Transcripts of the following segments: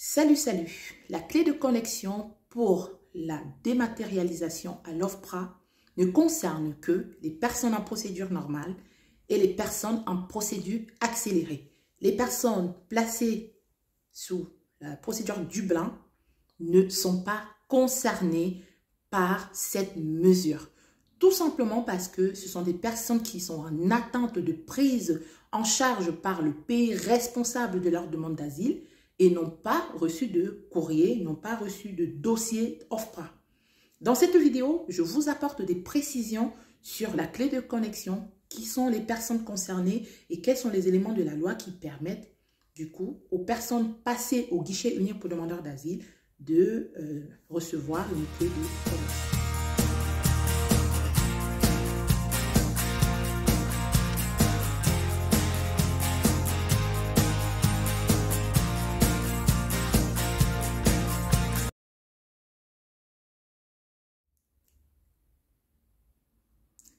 Salut, salut! La clé de connexion pour la dématérialisation à l'OFPRA ne concerne que les personnes en procédure normale et les personnes en procédure accélérée. Les personnes placées sous la procédure Dublin ne sont pas concernées par cette mesure. Tout simplement parce que ce sont des personnes qui sont en attente de prise en charge par le pays responsable de leur demande d'asile et n'ont pas reçu de courrier, n'ont pas reçu de dossier OFPRA. Dans cette vidéo, je vous apporte des précisions sur la clé de connexion, qui sont les personnes concernées et quels sont les éléments de la loi qui permettent du coup aux personnes passées au guichet unique pour demandeurs d'asile de recevoir une clé de connexion.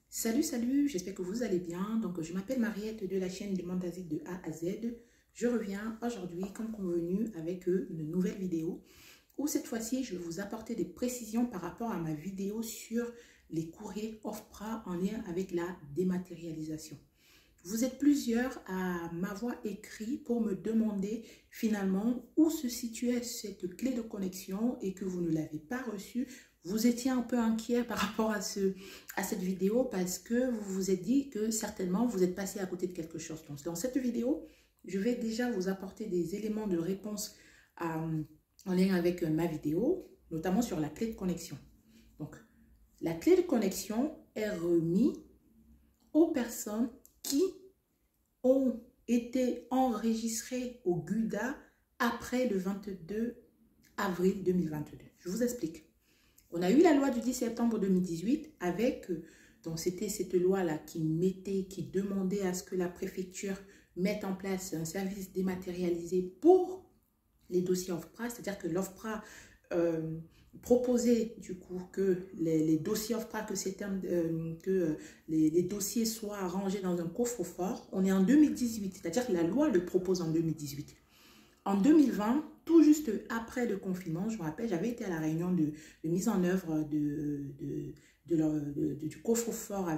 Salut, salut, j'espère que vous allez bien. Donc, je m'appelle Mariette de la chaîne Demande d'asile de A à Z. Je reviens aujourd'hui, comme convenu, avec une nouvelle vidéo où cette fois-ci, je vais vous apporter des précisions par rapport à ma vidéo sur les courriers OFPRA en lien avec la dématérialisation. Vous êtes plusieurs à m'avoir écrit pour me demander finalement où se situait cette clé de connexion et que vous ne l'avez pas reçue. Vous étiez un peu inquiet par rapport à cette vidéo parce que vous vous êtes dit que certainement vous êtes passé à côté de quelque chose. Donc, dans cette vidéo, je vais déjà vous apporter des éléments de réponse en lien avec ma vidéo, notamment sur la clé de connexion. Donc, la clé de connexion est remise aux personnes qui ont été enregistrées au GUDA après le 22 avril 2022. Je vous explique. On a eu la loi du 10 septembre 2018 avec, donc c'était cette loi-là qui demandait à ce que la préfecture mette en place un service dématérialisé pour les dossiers OFPRA, c'est-à-dire que l'OFPRA proposait du coup que les dossiers OFPRA, que les dossiers soient rangés dans un coffre-fort. On est en 2018, c'est-à-dire que la loi le propose en 2018. En 2020, tout juste après le confinement, je me rappelle, j'avais été à la réunion de mise en œuvre du coffre-fort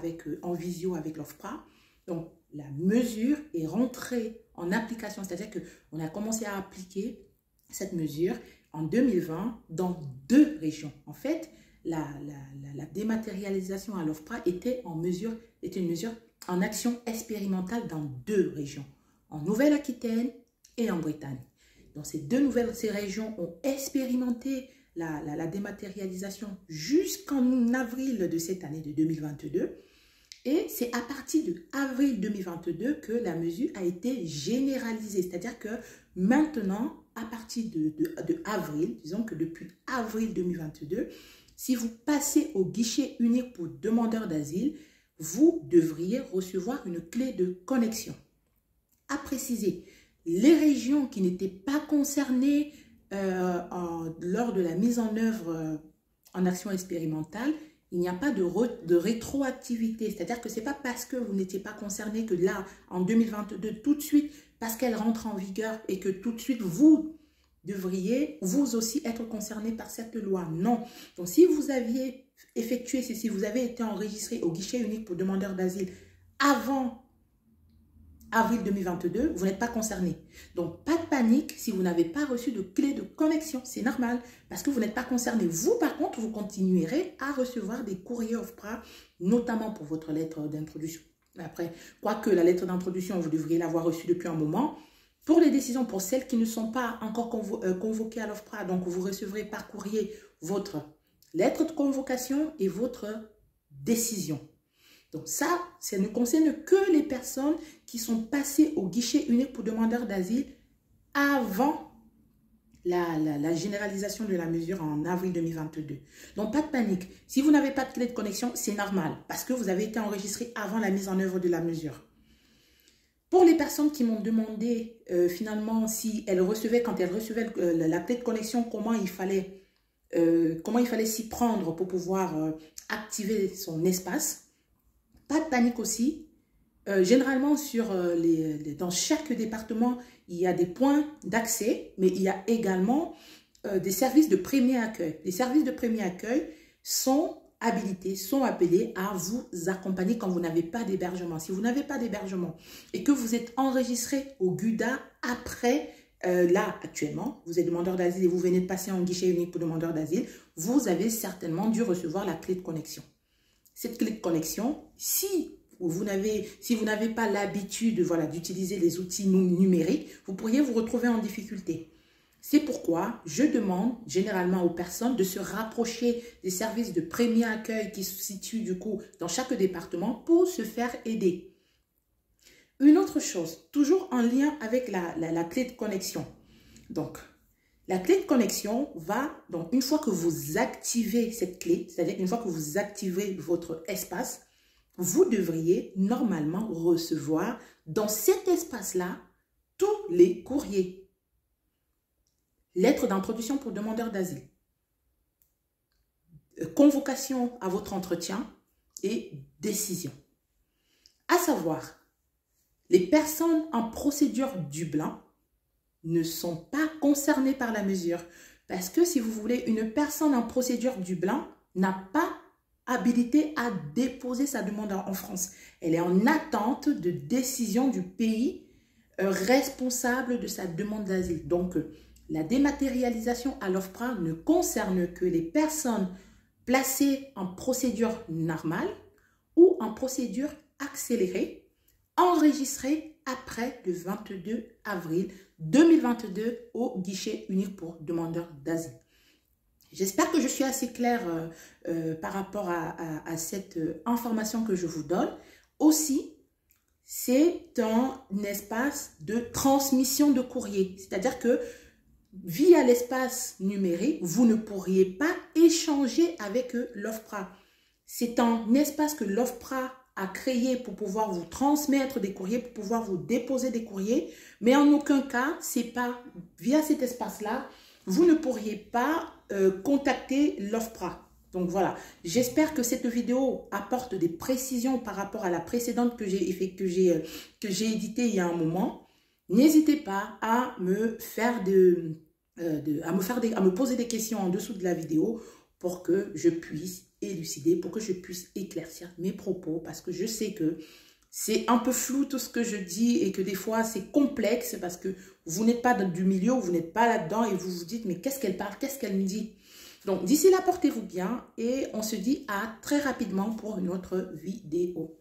en visio avec l'OFPRA. Donc, la mesure est rentrée en application, c'est-à-dire qu'on a commencé à appliquer cette mesure en 2020 dans 2 régions. En fait, la dématérialisation à l'OFPRA était une mesure en action expérimentale dans 2 régions, en Nouvelle-Aquitaine et en Bretagne. Donc, ces régions ont expérimenté la dématérialisation jusqu'en avril de cette année de 2022. Et c'est à partir de avril 2022 que la mesure a été généralisée. C'est-à-dire que maintenant, à partir de avril, disons que depuis avril 2022, si vous passez au guichet unique pour demandeurs d'asile, vous devriez recevoir une clé de connexion. À préciser, les régions qui n'étaient pas concernées lors de la mise en œuvre en action expérimentale, il n'y a pas de rétroactivité. C'est-à-dire que ce n'est pas parce que vous n'étiez pas concerné que là, en 2022, tout de suite, parce qu'elle rentre en vigueur et que tout de suite, vous devriez, vous aussi, être concerné par cette loi. Non. Donc, si vous aviez effectué ceci, vous avez été enregistré au guichet unique pour demandeurs d'asile avant avril 2022, vous n'êtes pas concerné. Donc, pas de panique si vous n'avez pas reçu de clé de connexion. C'est normal parce que vous n'êtes pas concerné. Vous, par contre, vous continuerez à recevoir des courriers OFPRA, notamment pour votre lettre d'introduction. Après, quoique la lettre d'introduction, vous devriez l'avoir reçue depuis un moment. Pour les décisions, pour celles qui ne sont pas encore convoquées à l'OFPRA, donc vous recevrez par courrier votre lettre de convocation et votre décision. Donc ça ne concerne que les personnes qui sont passées au guichet unique pour demandeurs d'asile avant la généralisation de la mesure en avril 2022. Donc pas de panique. Si vous n'avez pas de clé de connexion, c'est normal parce que vous avez été enregistré avant la mise en œuvre de la mesure. Pour les personnes qui m'ont demandé finalement si elles recevaient, quand elles recevaient la clé de connexion, comment il fallait s'y prendre pour pouvoir activer son espace. Pas de panique aussi. généralement, dans chaque département, il y a des points d'accès, mais il y a également des services de premier accueil. Les services de premier accueil sont habilités, sont appelés à vous accompagner quand vous n'avez pas d'hébergement. Si vous n'avez pas d'hébergement et que vous êtes enregistré au GUDA après, là, actuellement, vous êtes demandeur d'asile et vous venez de passer en guichet unique pour demandeur d'asile, vous avez certainement dû recevoir la clé de connexion. Cette clé de connexion, si vous n'avez pas l'habitude voilà, d'utiliser les outils numériques, vous pourriez vous retrouver en difficulté. C'est pourquoi je demande généralement aux personnes de se rapprocher des services de premier accueil qui se situent du coup dans chaque département pour se faire aider. Une autre chose, toujours en lien avec la clé de connexion. Donc, la clé de connexion va, donc une fois que vous activez cette clé, c'est-à-dire qu'une fois que vous activez votre espace, vous devriez normalement recevoir dans cet espace-là tous les courriers. Lettre d'introduction pour demandeur d'asile, convocation à votre entretien et décision. À savoir, les personnes en procédure Dublin ne sont pas concernées par la mesure. Parce que si vous voulez, une personne en procédure Dublin n'a pas habilité à déposer sa demande en France. Elle est en attente de décision du pays responsable de sa demande d'asile. Donc, la dématérialisation à l'OFPRA ne concerne que les personnes placées en procédure normale ou en procédure accélérée, enregistrées après le 22 avril 2022 au guichet unique pour demandeurs d'asile. J'espère que je suis assez claire par rapport à cette information que je vous donne. Aussi, c'est un espace de transmission de courrier. C'est-à-dire que via l'espace numérique, vous ne pourriez pas échanger avec l'OFPRA. C'est un espace que l'OFPRA a créé pour pouvoir vous transmettre des courriers, pour pouvoir vous déposer des courriers. Mais en aucun cas, c'est pas via cet espace-là, vous ne pourriez pas contacter l'OFPRA. Donc voilà, j'espère que cette vidéo apporte des précisions par rapport à la précédente que j'ai éditée il y a un moment. N'hésitez pas à me poser des questions en dessous de la vidéo pour que je puisse élucider, pour que je puisse éclaircir mes propos, parce que je sais que c'est un peu flou tout ce que je dis et que des fois c'est complexe parce que vous n'êtes pas du milieu, vous n'êtes pas là-dedans et vous vous dites mais qu'est-ce qu'elle parle, qu'est-ce qu'elle me dit? Donc d'ici là, portez-vous bien et on se dit à très rapidement pour une autre vidéo.